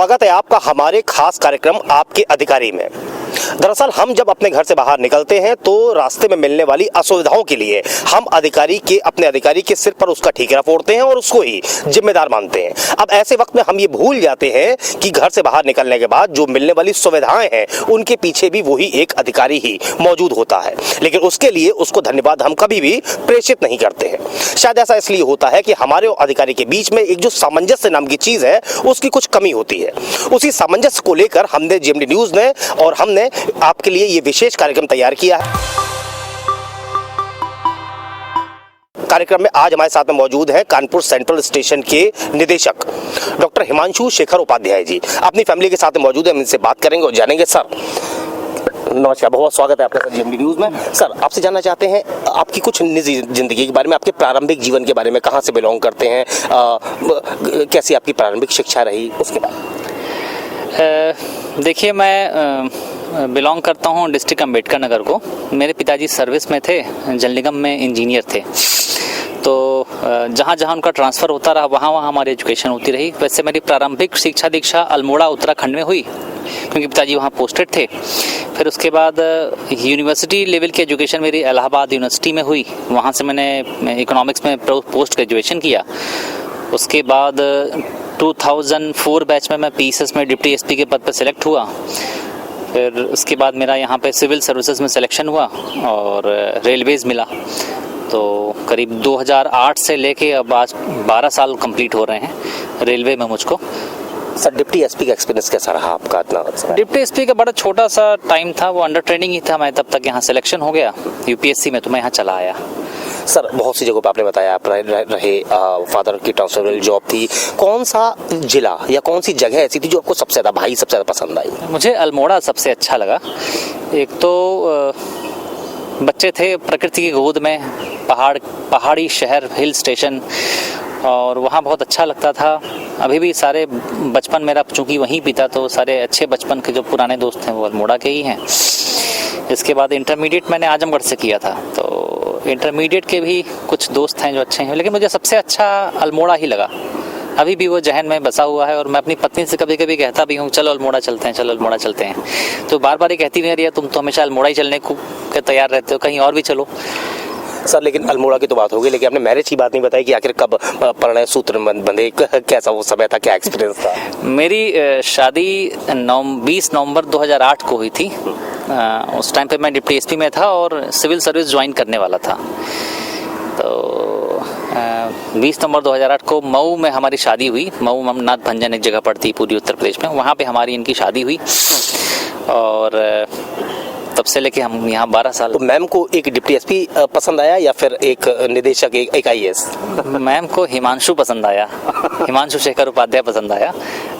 स्वागत है आपका हमारे खास कार्यक्रम आपके अधिकारी में। दरअसल हम जब अपने घर से बाहर निकलते हैं तो रास्ते में मिलने वाली असुविधाओं के लिए हम अपने अधिकारी के सिर पर उसका ठीकरा फोड़ते हैं और उसको ही जिम्मेदार मानते हैं। अब ऐसे वक्त में हम ये भूल जाते हैं कि घर से बाहर निकलने के बाद जो मिलने वाली सुविधाएं हैं उनके पीछे भी वही एक अधिकारी ही मौजूद होता है, लेकिन उसके लिए उसको धन्यवाद हम कभी भी प्रेषित नहीं करते हैं। शायद ऐसा इसलिए होता है कि हमारे और अधिकारी के बीच में एक जो सामंजस्य नाम की चीज है उसकी कुछ कमी होती है। उसी सामंजस्य को लेकर हमने जीएमडी न्यूज ने और हमने आपके लिए ये विशेष कार्यक्रम तैयार किया है। कार्यक्रम में आज हमारे साथ में मौजूद हैं कानपुर सेंट्रल स्टेशन के निदेशक डॉक्टर हिमांशु शेखर उपाध्याय जी। अपनी फैमिली के साथ में मौजूद है, हम इनसे बात करेंगे और जानेंगे। सर नमस्कार, बहुत स्वागत है आपका जीएमडी न्यूज में। सर आपसे जानना चाहते हैं आपकी कुछ निजी जिंदगी के बारे में, आपके प्रारंभिक जीवन के बारे में, कहाँ से बिलोंग करते हैं, कैसी आपकी प्रारंभिक शिक्षा रही, उसके बाद। देखिए, मैं बिलोंग करता हूँ डिस्ट्रिक्ट अम्बेडकर नगर को। मेरे पिताजी सर्विस में थे, जल निगम में इंजीनियर थे, तो जहाँ जहाँ उनका ट्रांसफ़र होता रहा वहाँ वहाँ हमारी एजुकेशन होती रही। वैसे मेरी प्रारंभिक शिक्षा दीक्षा अल्मोड़ा उत्तराखंड में हुई क्योंकि पिताजी वहाँ पोस्टेड थे। फिर उसके बाद यूनिवर्सिटी लेवल की एजुकेशन मेरी इलाहाबाद यूनिवर्सिटी में हुई, वहाँ से मैंने इकोनॉमिक्स में पोस्ट ग्रेजुएशन किया। उसके बाद 2004 बैच में मैं पीएसएस में डिप्टी एसपी के पद पर सिलेक्ट हुआ। फिर उसके बाद मेरा यहाँ पे सिविल सर्विसेज में सिलेक्शन हुआ और रेलवेज़ मिला। तो करीब 2008 से लेके अब आज 12 साल कंप्लीट हो रहे हैं रेलवे में मुझको। सर डिप्टी एसपी का एक्सपीरियंस कैसा रहा आपका? इतना डिप्टी एसपी का बड़ा छोटा सा टाइम था, वो अंडर ट्रेनिंग ही था। मैं तब तक यहाँ सिलेक्शन हो गया यूपीएससी में, तो मैं यहाँ चला आया। सर बहुत सी जगहों पर आपने बताया आप रहे, फादर की ट्रांसफरेबल जॉब थी। कौन सा जिला या कौन सी जगह ऐसी थी जो आपको सबसे ज़्यादा पसंद आई? मुझे अल्मोड़ा सबसे अच्छा लगा। एक तो बच्चे थे प्रकृति की गोद में, पहाड़ी शहर, हिल स्टेशन, और वहाँ बहुत अच्छा लगता था। अभी भी सारे बचपन मेरा चूँकि वहीं बीता, तो सारे अच्छे बचपन के जो पुराने दोस्त हैं वो अल्मोड़ा के ही हैं। इसके बाद इंटरमीडिएट मैंने आजमगढ़ से किया था, तो इंटरमीडिएट के भी कुछ दोस्त हैं जो अच्छे हैं, लेकिन मुझे सबसे अच्छा अल्मोड़ा ही लगा। अभी भी वो जहन में बसा हुआ है और मैं अपनी पत्नी से कभी कभी कहता भी हूँ चलो अल्मोड़ा चलते हैं, चलो अल्मोड़ा चलते हैं। तो बार बार ये कहती भी तुम तो हमेशा अल्मोड़ा ही चलने को तैयार रहते हो, कहीं और भी चलो। सर लेकिन अल्मोड़ा की तो बात होगी, लेकिन आपने मैरिज की बात नहीं बताई कि आखिर कब परिणय सूत्र बंधे, कैसा वो समय था, क्या एक्सपीरियंस था? मेरी शादी 20 नवंबर 2008 को हुई थी। उस टाइम पे मैं डिप्टी एसपी में था और सिविल सर्विस ज्वाइन करने वाला था। तो 20 नवंबर 2008 को मऊ में हमारी शादी हुई। मऊ ममनाथ भंजन एक जगह पड़ती है पूरी उत्तर प्रदेश में, वहाँ पे हमारी इनकी शादी हुई और तब से लेके हम यहाँ 12 साल। तो मैम को एक डिप्टी एसपी पसंद आया या फिर एक निदेशक, एक आईएएस? मैम को हिमांशु पसंद आया, हिमांशु शेखर उपाध्याय पसंद आया,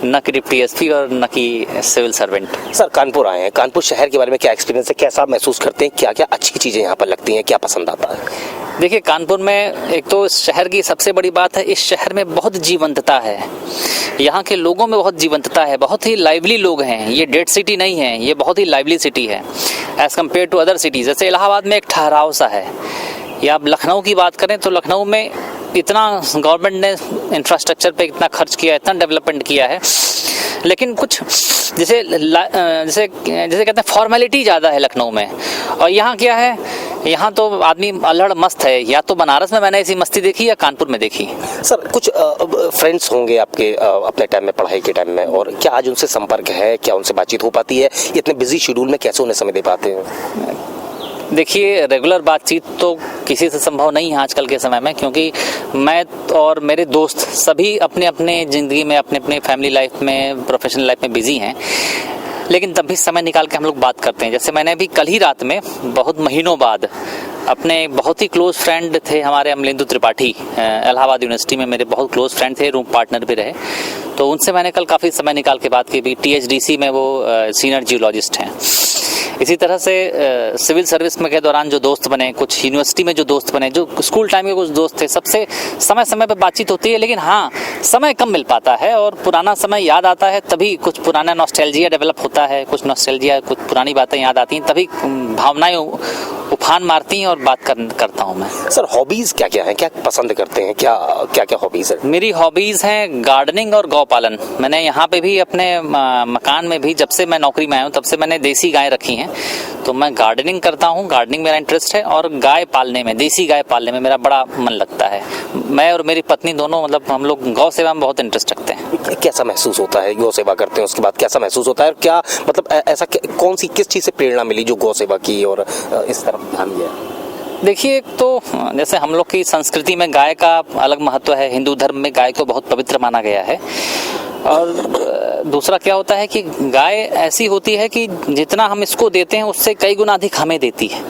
न कि डिप्टी एसपी और न कि सिविल सर्वेंट। सर कानपुर आए हैं, कानपुर शहर के बारे में क्या एक्सपीरियंस है, कैसा महसूस करते हैं, क्या क्या अच्छी चीज़ें यहाँ पर लगती हैं, क्या पसंद आता है? देखिए, कानपुर में एक तो इस शहर की सबसे बड़ी बात है, इस शहर में बहुत जीवंतता है। यहाँ के लोगों में बहुत जीवंतता है, बहुत ही लाइवली लोग हैं। ये डेड सिटी नहीं है, ये बहुत ही लाइवली सिटी है as compare to other cities. जैसे इलाहाबाद में एक ठहराव सा है, या आप लखनऊ की बात करें तो लखनऊ में इतना गवर्नमेंट ने इंफ्रास्ट्रक्चर पे इतना खर्च किया, इतना डेवलपमेंट किया है, लेकिन कुछ जैसे कहते हैं फॉर्मेलिटी ज़्यादा है लखनऊ में। और यहाँ क्या है, यहाँ तो आदमी अल्हड़ मस्त है। या तो बनारस में मैंने ऐसी मस्ती देखी या कानपुर में देखी। सर कुछ फ्रेंड्स होंगे आपके अपने टाइम में, पढ़ाई के टाइम में, और क्या आज उनसे संपर्क है, क्या उनसे बातचीत हो पाती है? इतने बिजी शेड्यूल में कैसे उन्हें समय दे पाते हैं? देखिए, रेगुलर बातचीत तो किसी से संभव नहीं है आजकल के समय में, क्योंकि मैं और मेरे दोस्त सभी अपने अपने ज़िंदगी में, अपने अपने फैमिली लाइफ में, प्रोफेशनल लाइफ में बिजी हैं। लेकिन तब भी समय निकाल के हम लोग बात करते हैं। जैसे मैंने अभी कल ही रात में बहुत महीनों बाद अपने बहुत ही क्लोज फ्रेंड थे हमारे अमलेंदु त्रिपाठी, इलाहाबाद यूनिवर्सिटी में मेरे बहुत क्लोज फ्रेंड थे, रूम पार्टनर भी रहे, तो उनसे मैंने कल काफ़ी समय निकाल के बात की भी। टीएचडीसी में वो सीनियर जियोलॉजिस्ट हैं। इसी तरह से सिविल सर्विस में के दौरान जो दोस्त बने, कुछ यूनिवर्सिटी में जो दोस्त बने, जो स्कूल टाइम के कुछ दोस्त थे, सबसे समय समय पर बातचीत होती है। लेकिन हाँ, समय कम मिल पाता है और पुराना समय याद आता है, तभी कुछ पुराना नॉस्टैल्जिया डेवलप होता है, कुछ नॉस्टैल्जिया, कुछ पुरानी बातें याद आती हैं, तभी भावनाएं उफान मारती हैं और बात करता हूँ मैं। सर हॉबीज क्या क्या हैं, क्या पसंद करते हैं, क्या क्या क्या हॉबीज है? मेरी हॉबीज़ हैं गार्डनिंग और गौ पालन। मैंने यहाँ पे भी अपने मकान में भी, जब से मैं नौकरी में आया हूँ तब से मैंने देसी गाय रखी हैं, तो मैं गार्डनिंग करता हूँ, गार्डनिंग मेरा इंटरेस्ट है, और गाय पालने में, देसी गाय पालने में मेरा बड़ा मन लगता है। मैं और मेरी पत्नी दोनों, मतलब हम लोग गौ सेवा में बहुत इंटरेस्ट रखते हैं। कैसा महसूस होता है गौ सेवा करते हैं, उसके बाद कैसा महसूस होता है, और क्या मतलब ऐसा कौन सी किस चीज़ से प्रेरणा मिली जो गौ सेवा की और इस तरफ ध्यान दिया? देखिए, तो जैसे हम लोग की संस्कृति में गाय का अलग महत्व है, हिंदू धर्म में गाय को बहुत पवित्र माना गया है। और दूसरा क्या होता है कि गाय ऐसी होती है कि जितना हम इसको देते हैं उससे कई गुना अधिक हमें देती है।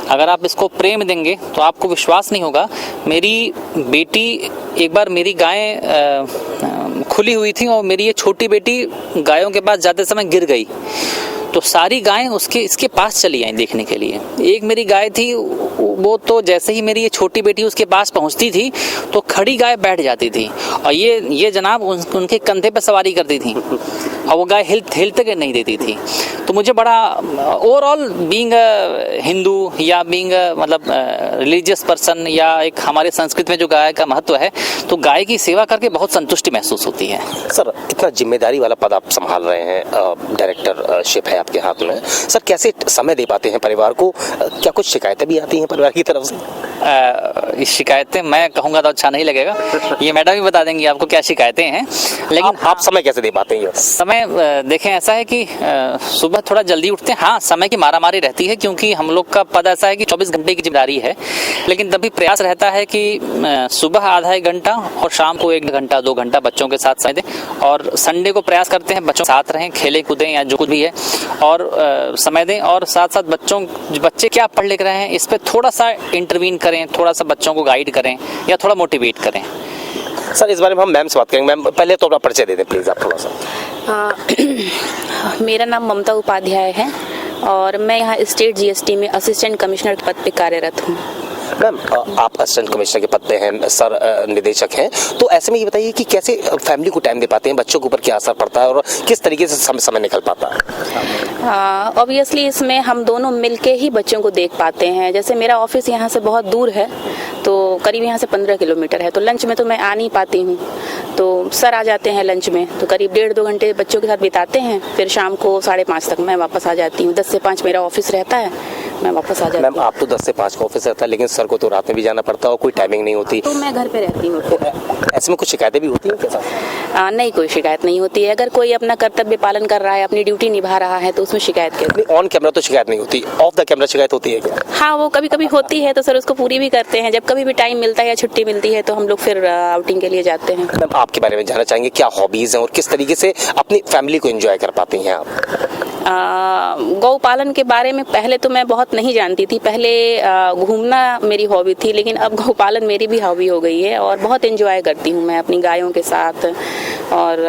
अगर आप इसको प्रेम देंगे तो आपको विश्वास नहीं होगा। मेरी बेटी, एक बार मेरी गाय खुली हुई थी और मेरी ये छोटी बेटी गायों के पास जाते समय गिर गई, तो सारी गायें इसके पास चली आई देखने के लिए। एक मेरी गाय थी, वो तो जैसे ही मेरी ये छोटी बेटी उसके पास पहुंचती थी तो खड़ी गाय बैठ जाती थी, और ये जनाब उनके कंधे पर सवारी करती थी, और वो गाय हिलते के नहीं देती थी। तो मुझे बड़ा, ओवरऑल बीइंग हिंदू या बीइंग मतलब रिलीजियस पर्सन, या एक हमारे संस्कृति में जो गाय का महत्व है, तो गाय की सेवा करके बहुत संतुष्टि महसूस होती है। सर इतना जिम्मेदारी वाला पद आप संभाल रहे हैं, डायरेक्टरशिप है आपके हाथ में, सर कैसे समय दे पाते हैं परिवार को? क्या कुछ शिकायतें भी आती हैं परिवार की तरफ से? शिकायतें मैं कहूँगा तो अच्छा नहीं लगेगा, ये मैडम ही बता देंगी आपको क्या शिकायतें हैं। लेकिन आप समय कैसे दे पाते हैं? समय देखें, ऐसा है कि सुबह थोड़ा जल्दी उठते हैं। हाँ, समय की मारामारी रहती है, क्योंकि हम लोग का पद ऐसा है कि 24 घंटे की जिम्मेदारी है, लेकिन तभी प्रयास रहता है कि सुबह आधा 1 घंटा और शाम को 1 घंटा 2 घंटा बच्चों के साथ समय दें, और संडे को प्रयास करते हैं बच्चों के साथ रहें, खेलें कूदें या जो कुछ भी है, और समय दें, और साथ साथ बच्चे क्या पढ़ लिख रहे हैं इस पर थोड़ा सा इंटरवीन करें, थोड़ा सा बच्चों को गाइड करें या थोड़ा मोटिवेट करें। सर इस बारे में हम मैम से बात करेंगे। मैम पहले तो अपना परिचय दे दें प्लीज़ आप थोड़ा सा। मेरा नाम ममता उपाध्याय है और मैं यहाँ स्टेट जीएसटी में असिस्टेंट कमिश्नर के पद पे कार्यरत हूँ। मैम आप असिस्टेंट कमिश्नर के पद पे हैं, सर निदेशक हैं, तो ऐसे में ये बताइए कि कैसे फैमिली को टाइम दे पाते हैं, बच्चों के ऊपर क्या असर पड़ता है और किस तरीके से समय निकल पाता है? ऑब्वियसली इसमें हम दोनों मिलके ही बच्चों को देख पाते हैं। जैसे मेरा ऑफिस यहाँ से बहुत दूर है, तो करीब यहाँ से 15 किलोमीटर है, तो लंच में तो मैं आ नहीं पाती हूँ, तो सर आ जाते हैं लंच में, तो करीब 1.5-2 घंटे बच्चों के साथ बिताते हैं, फिर शाम को 5:30 तक मैं वापस आ जाती हूँ। 10 से 5 मेरा ऑफिस रहता है, मैं वापस आ जाती हूँ। मैम आप तो 10 से 5 का ऑफिस रहता है, लेकिन सर को तो रात में भी जाना पड़ता है और कोई टाइमिंग नहीं होती, तो मैं घर पे रहती हूँ। ऐसे में कुछ शिकायतें भी होती हैं क्या सर? नहीं, कोई शिकायत नहीं होती है। अगर कोई अपना कर्तव्य पालन कर रहा है, अपनी ड्यूटी निभा रहा है, तो उसमें शिकायत क्या? ऑन कैमरा तो शिकायत नहीं होती, ऑफ द कैमरा शिकायत होती है क्या? हाँ, वो कभी कभी होती है, तो सर उसको पूरी भी करते हैं। जब कभी भी टाइम मिलता है या छुट्टी मिलती है तो हम लोग फिर आउटिंग के लिए जाते हैं। मैम आपके बारे में जानना चाहेंगे, क्या हॉबीज हैं और किस तरीके से अपनी फैमिली को एंजॉय कर पाती हैं आप? गौ पालन के बारे में पहले तो मैं बहुत नहीं जानती थी। पहले घूमना मेरी हॉबी थी, लेकिन अब गौ पालन मेरी भी हॉबी हो गई है और बहुत एंजॉय करती हूँ मैं अपनी गायों के साथ। और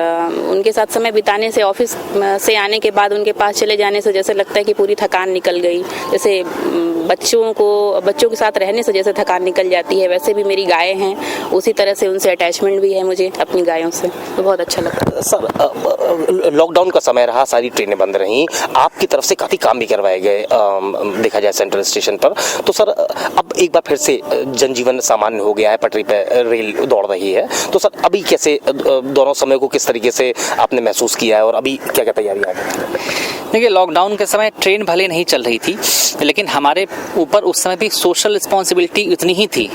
उनके साथ समय बिताने से, ऑफिस से आने के बाद उनके पास चले जाने से जैसे लगता है कि पूरी थकान निकल गई। जैसे बच्चों के साथ रहने से जैसे थकान निकल जाती है, वैसे भी मेरी गायें हैं, उसी तरह से उनसे अटैचमेंट भी है मुझे अपनी गायों से, तो बहुत अच्छा लगता है। सर लॉकडाउन का समय रहा, सारी ट्रेनें बंद रहीं, आपकी तरफ से काफ़ी काम भी करवाए गए देखा जाए सेंट्रल स्टेशन पर, तो सर अब एक बार फिर से जनजीवन सामान्य हो गया है, पटरी पर रेल दौड़ रही है, तो सर अभी कैसे दोनों समय को किस तरीके से आपने महसूस किया है और अभी क्या क्या तैयारियाँ हैं? देखिए, लॉकडाउन के समय ट्रेन भले नहीं चल रही थी, लेकिन हमारे ऊपर उस समय भी सोशल रिस्पॉन्सिबिलिटी उतनी ही थी।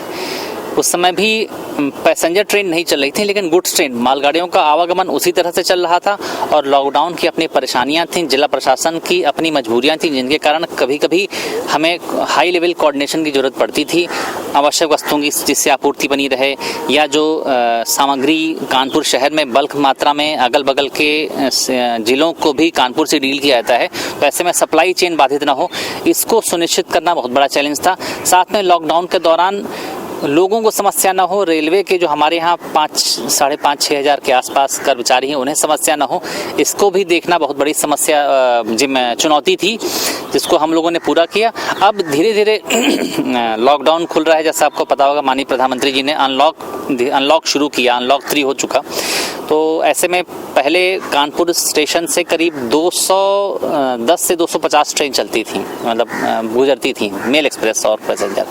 उस समय भी पैसेंजर ट्रेन नहीं चल रही थी, लेकिन गुड्स ट्रेन, मालगाड़ियों का आवागमन उसी तरह से चल रहा था, और लॉकडाउन की अपनी परेशानियां थीं, जिला प्रशासन की अपनी मजबूरियां थीं, जिनके कारण कभी कभी हमें हाई लेवल कोऑर्डिनेशन की ज़रूरत पड़ती थी आवश्यक वस्तुओं की, जिससे आपूर्ति बनी रहे, या जो सामग्री कानपुर शहर में बल्क मात्रा में अगल बगल के जिलों को भी कानपुर से डील किया जाता है, तो ऐसे में सप्लाई चेन बाधित न हो, इसको सुनिश्चित करना बहुत बड़ा चैलेंज था। साथ में लॉकडाउन के दौरान लोगों को समस्या ना हो, रेलवे के जो हमारे यहाँ 5,500-6 हज़ार के आसपास कर्मचारी हैं उन्हें समस्या ना हो, इसको भी देखना बहुत बड़ी समस्या चुनौती थी, जिसको हम लोगों ने पूरा किया। अब धीरे धीरे लॉकडाउन खुल रहा है, जैसा आपको पता होगा माननीय प्रधानमंत्री जी ने अनलॉक शुरू किया, अनलॉक 3 हो चुका, तो ऐसे में पहले कानपुर स्टेशन से करीब 210 से 250 ट्रेन चलती थी, मतलब गुजरती थी, मेल एक्सप्रेस और पैसेंजर।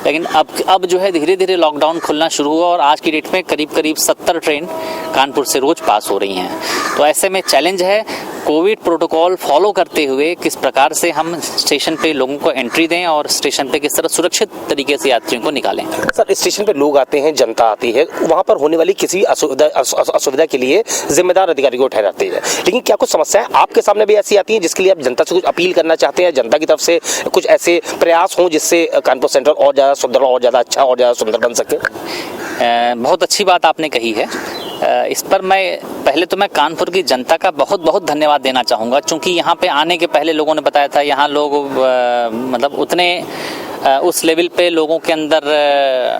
लेकिन अब जो है धीरे धीरे लॉकडाउन खुलना शुरू हुआ और आज की डेट में करीब करीब 70 ट्रेन कानपुर से रोज पास हो रही हैं। तो ऐसे में चैलेंज है कोविड प्रोटोकॉल फॉलो करते हुए किस प्रकार से हम स्टेशन पे लोगों को एंट्री दें और स्टेशन पे किस तरह सुरक्षित तरीके से यात्रियों को निकालें। सर, स्टेशन पे लोग आते हैं, जनता आती है, वहाँ पर होने वाली किसी असुविधा के लिए जिम्मेदार अधिकारी को ठहराते हैं, लेकिन क्या कुछ समस्याएं आपके सामने भी ऐसी आती हैं जिसके लिए आप जनता से कुछ अपील करना चाहते हैं, जनता की तरफ से कुछ ऐसे प्रयास हों जिससे कानपुर सेंट्रल और ज़्यादा सुंदर, और ज़्यादा अच्छा, और ज़्यादा सुंदर बन सके? बहुत अच्छी बात आपने कही है। इस पर पहले तो मैं कानपुर की जनता का बहुत बहुत धन्यवाद देना चाहूँगा, क्योंकि यहाँ पे आने के पहले लोगों ने बताया था यहाँ लोग मतलब उतने उस लेवल पे लोगों के अंदर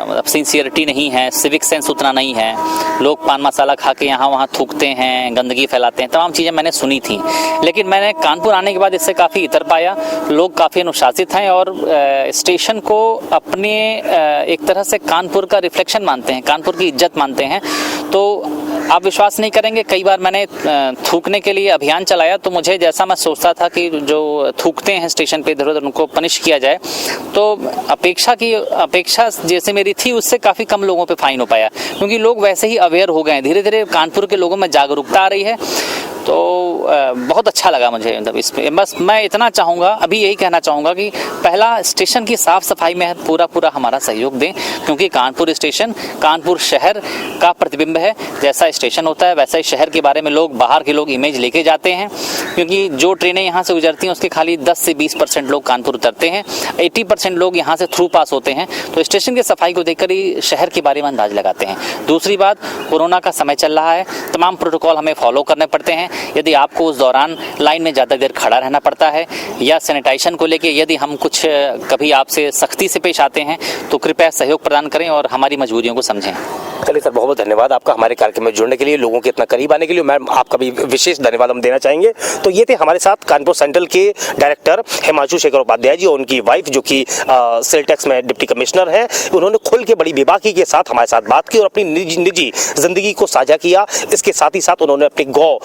मतलब सिंसियरिटी नहीं है, सिविक सेंस उतना नहीं है, लोग पान मसाला खा के यहाँ वहाँ थूकते हैं, गंदगी फैलाते हैं, तमाम चीज़ें मैंने सुनी थी। लेकिन मैंने कानपुर आने के बाद इससे काफ़ी इतर पाया, लोग काफ़ी अनुशासित हैं और स्टेशन को अपने एक तरह से कानपुर का रिफ्लेक्शन मानते हैं, कानपुर की इज्जत मानते हैं। तो आप विश्वास नहीं करेंगे, कई बार मैंने थूकने के लिए अभियान चलाया तो मुझे जैसा मैं सोचता था कि जो थूकते हैं स्टेशन पे इधर उधर उनको पनिश किया जाए, तो अपेक्षा जैसे मेरी थी उससे काफ़ी कम लोगों पे फाइन हो पाया, क्योंकि लोग वैसे ही अवेयर हो गए हैं। धीरे धीरे कानपुर के लोगों में जागरूकता आ रही है, तो बहुत अच्छा लगा मुझे। मतलब इस पे बस मैं इतना चाहूँगा, अभी यही कहना चाहूँगा कि पहला स्टेशन की साफ़ सफाई में पूरा हमारा सहयोग दें, क्योंकि कानपुर स्टेशन कानपुर शहर का प्रतिबिंब है। जैसा स्टेशन होता है वैसा ही शहर के बारे में लोग, बाहर के लोग इमेज लेके जाते हैं, क्योंकि जो ट्रेनें यहाँ से गुजरती हैं उसके खाली 10 से 20% लोग कानपुर उतरते हैं, 80% लोग यहाँ से थ्रू पास होते हैं। तो स्टेशन की सफाई को देखकर ही शहर के बारे में अंदाज लगाते हैं। दूसरी बात, कोरोना का समय चल रहा है, तमाम प्रोटोकॉल हमें फॉलो करने पड़ते हैं। यदि आपको उस दौरान लाइन में ज़्यादा देर खड़ा रहना पड़ता है या सैनिटाइजेशन को लेके यदि हम कुछ कभी आपसे सख्ती से पेश आते हैं तो कृपया सहयोग प्रदान करें और हमारी मजबूरियों को समझें। चलिए सर, बहुत बहुत धन्यवाद आपका हमारे कार्यक्रम में जुड़ने के लिए, लोगों के इतना करीब आने के लिए। मैम, आपका भी विशेष धन्यवाद हम देना चाहेंगे। तो ये थे हमारे साथ कानपुर सेंट्रल के डायरेक्टर हिमांशु शेखर उपाध्याय जी और उनकी वाइफ जो कि सेल टैक्स में डिप्टी कमिश्नर हैं। उन्होंने खुल के बड़ी बेबाकी के साथ हमारे साथ बात की और अपनी निजी जिंदगी को साझा किया। इसके साथ ही साथ उन्होंने अपनी गौ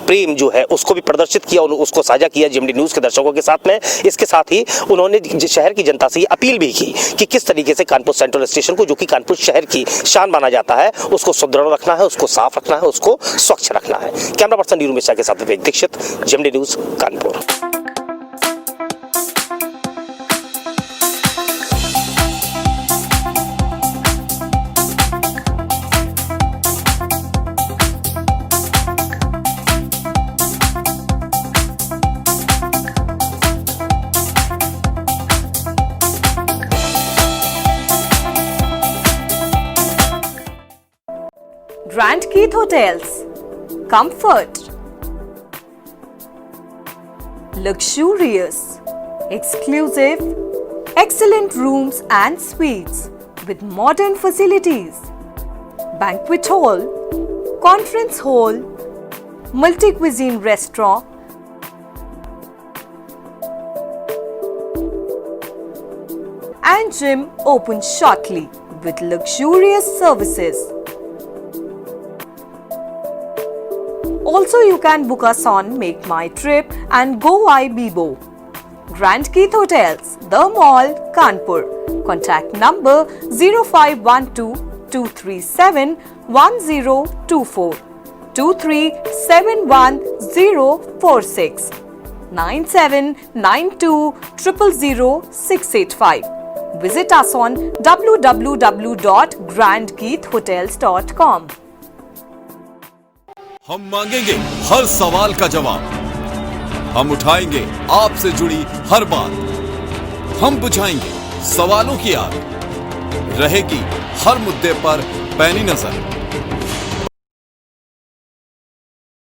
प्रेम जो है उसको भी प्रदर्शित किया, उसको साझा किया जेएमडी न्यूज़ के दर्शकों के साथ में। इसके साथ ही उन्होंने शहर की जनता से अपील भी की कि किस तरीके से कानपुर सेंट्रल स्टेशन को, जो कि कानपुर शहर की शान माना जाता है, उसको सुदृढ़ रखना है, उसको साफ रखना है, उसको स्वच्छ रखना है। कैमरा पर्सन नीरू मिश्रा के साथ Vivek Dikshit, JMD news Kanpur. Grand Keith Hotels. Comfort. Luxurious. Exclusive. Excellent rooms and suites with modern facilities. Banquet hall. Conference hall. Multi-cuisine restaurant. And gym open shortly with luxurious services. Also, you can book us on Make My Trip and Go Ibibo. Grand Keith Hotels, The Mall, Kanpur. Contact number 0512 237 1024 2371046 9792 000 685. Visit us on www.grandkeithhotels.com. हम मांगेंगे हर सवाल का जवाब, हम उठाएंगे आपसे जुड़ी हर बात, हम बुझाएंगे सवालों की आग, रहेगी हर मुद्दे पर पैनी नजर।